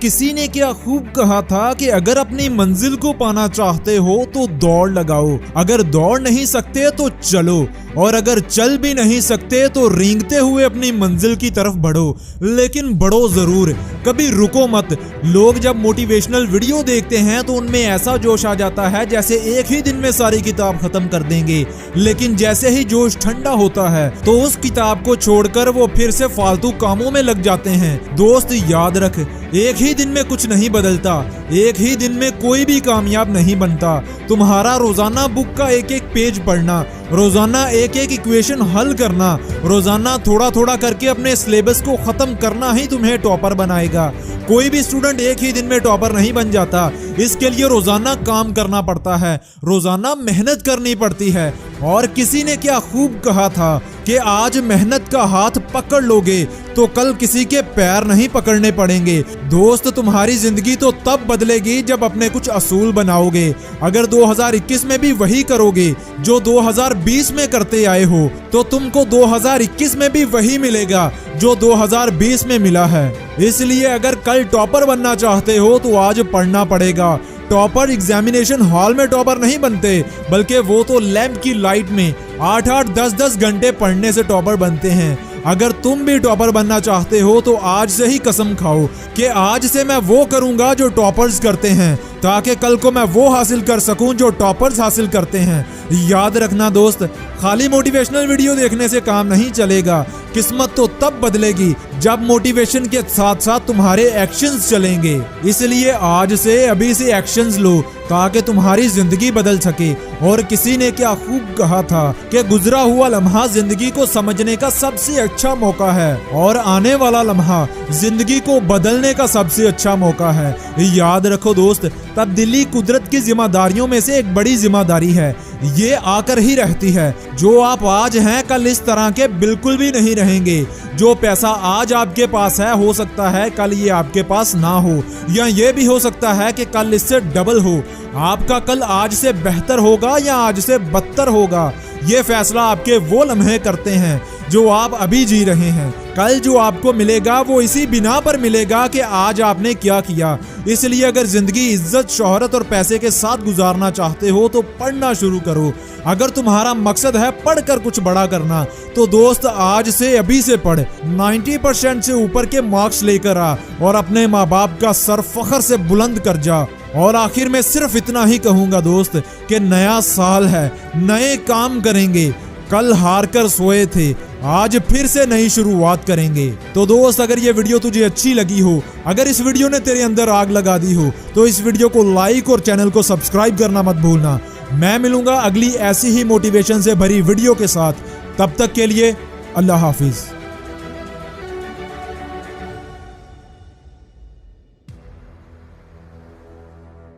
किसी ने क्या खूब कहा था कि अगर अपनी मंजिल को पाना चाहते हो तो दौड़ लगाओ, अगर दौड़ नहीं सकते तो चलो, और अगर चल भी नहीं सकते तो रेंगते हुए अपनी मंजिल की तरफ बढ़ो, लेकिन बढ़ो जरूर, कभी रुको मत। लोग जब मोटिवेशनल वीडियो देखते हैं तो उनमें ऐसा जोश आ जाता है जैसे एक ही दिन में सारी किताब खत्म कर देंगे, लेकिन जैसे ही जोश ठंडा होता है तो उस किताब को छोड़कर वो फिर से फालतू कामों में लग जाते हैं। दोस्त याद रख, एक ही दिन में कुछ नहीं बदलता, एक ही दिन में कोई भी कामयाब नहीं बनता। तुम्हारा रोजाना बुक का एक एक पेज पढ़ना, रोजाना एक एक इक्वेशन हल करना, रोजाना थोड़ा थोड़ा करके अपने सिलेबस को खत्म करना ही तुम्हें टॉपर बनाएगा। कोई भी स्टूडेंट एक ही दिन में टॉपर नहीं बन जाता, इसके लिए रोजाना काम करना पड़ता है, रोजाना मेहनत करनी पड़ती है। और किसी ने क्या खूब कहा था कि आज मेहनत का हाथ पकड़ लोगे तो कल किसी के पैर नहीं पकड़ने पड़ेंगे। दोस्त, तुम्हारी जिंदगी तो तब बदलेगी जब अपने कुछ असूल बनाओगे। अगर 2021 में भी वही करोगे जो 2020 में करते आए हो तो तुमको 2021 में भी वही मिलेगा जो 2020 में मिला है। इसलिए अगर कल टॉपर बनना चाहते हो तो आज पढ़ना पड़ेगा। टॉपर एग्जामिनेशन हॉल में टॉपर नहीं बनते, बल्कि वो तो लैंप की लाइट में 8-8, 10-10 घंटे पढ़ने से टॉपर बनते हैं। अगर तुम भी टॉपर बनना चाहते हो तो आज से ही कसम खाओ कि आज से मैं वो करूंगा जो टॉपर्स करते हैं, ताकि कल को मैं वो हासिल कर सकूं जो टॉपर्स हासिल करते हैं। याद रखना दोस्त, खाली मोटिवेशनल वीडियो देखने से काम नहीं चलेगा। किस्मत तो तब बदलेगी जब मोटिवेशन के साथ साथ तुम्हारे एक्शंस चलेंगे। इसलिए आज से अभी से एक्शंस लो ताकि तुम्हारी जिंदगी बदल सके। और किसी ने क्या खूब कहा था कि गुजरा हुआ लम्हा जिंदगी को समझने का सबसे अच्छा मौका है और आने वाला लम्हा जिंदगी को बदलने का सबसे अच्छा मौका है। याद रखो दोस्त, तब्दीली कुदरत की जिम्मेदारियों में से एक बड़ी जिम्मेदारी है। ये आकर ही रहती है। जो आप आज हैं कल इस तरह के बिल्कुल भी नहीं रहेंगे। जो पैसा आज आपके पास है हो सकता है कल ये आपके पास ना हो, या ये भी हो सकता है कि कल इससे डबल हो। आपका कल आज से बेहतर होगा या आज से बदतर होगा, ये फैसला आपके वो लम्हे करते हैं जो आप अभी जी रहे हैं। कल जो आपको मिलेगा वो इसी बिना पर मिलेगा कि आज आपने क्या किया। इसलिए अगर जिंदगी इज्जत, शोहरत और पैसे के साथ गुजारना चाहते हो तो पढ़ना शुरू करो। अगर तुम्हारा मकसद है पढ़कर कुछ बड़ा करना तो दोस्त आज से अभी से पढ़, 90% से ऊपर के मार्क्स लेकर आ और अपने माँ बाप का सर फख्र से बुलंद कर जा। और आखिर में सिर्फ इतना ही कहूंगा दोस्त कि नया साल है, नए काम करेंगे। कल हार कर सोए थे, आज फिर से नई शुरुआत करेंगे। तो दोस्त, अगर ये वीडियो तुझे अच्छी लगी हो, अगर इस वीडियो ने तेरे अंदर आग लगा दी हो तो इस वीडियो को लाइक और चैनल को सब्सक्राइब करना मत भूलना। मैं मिलूंगा अगली ऐसी ही मोटिवेशन से भरी वीडियो के साथ। तब तक के लिए अल्लाह हाफिज।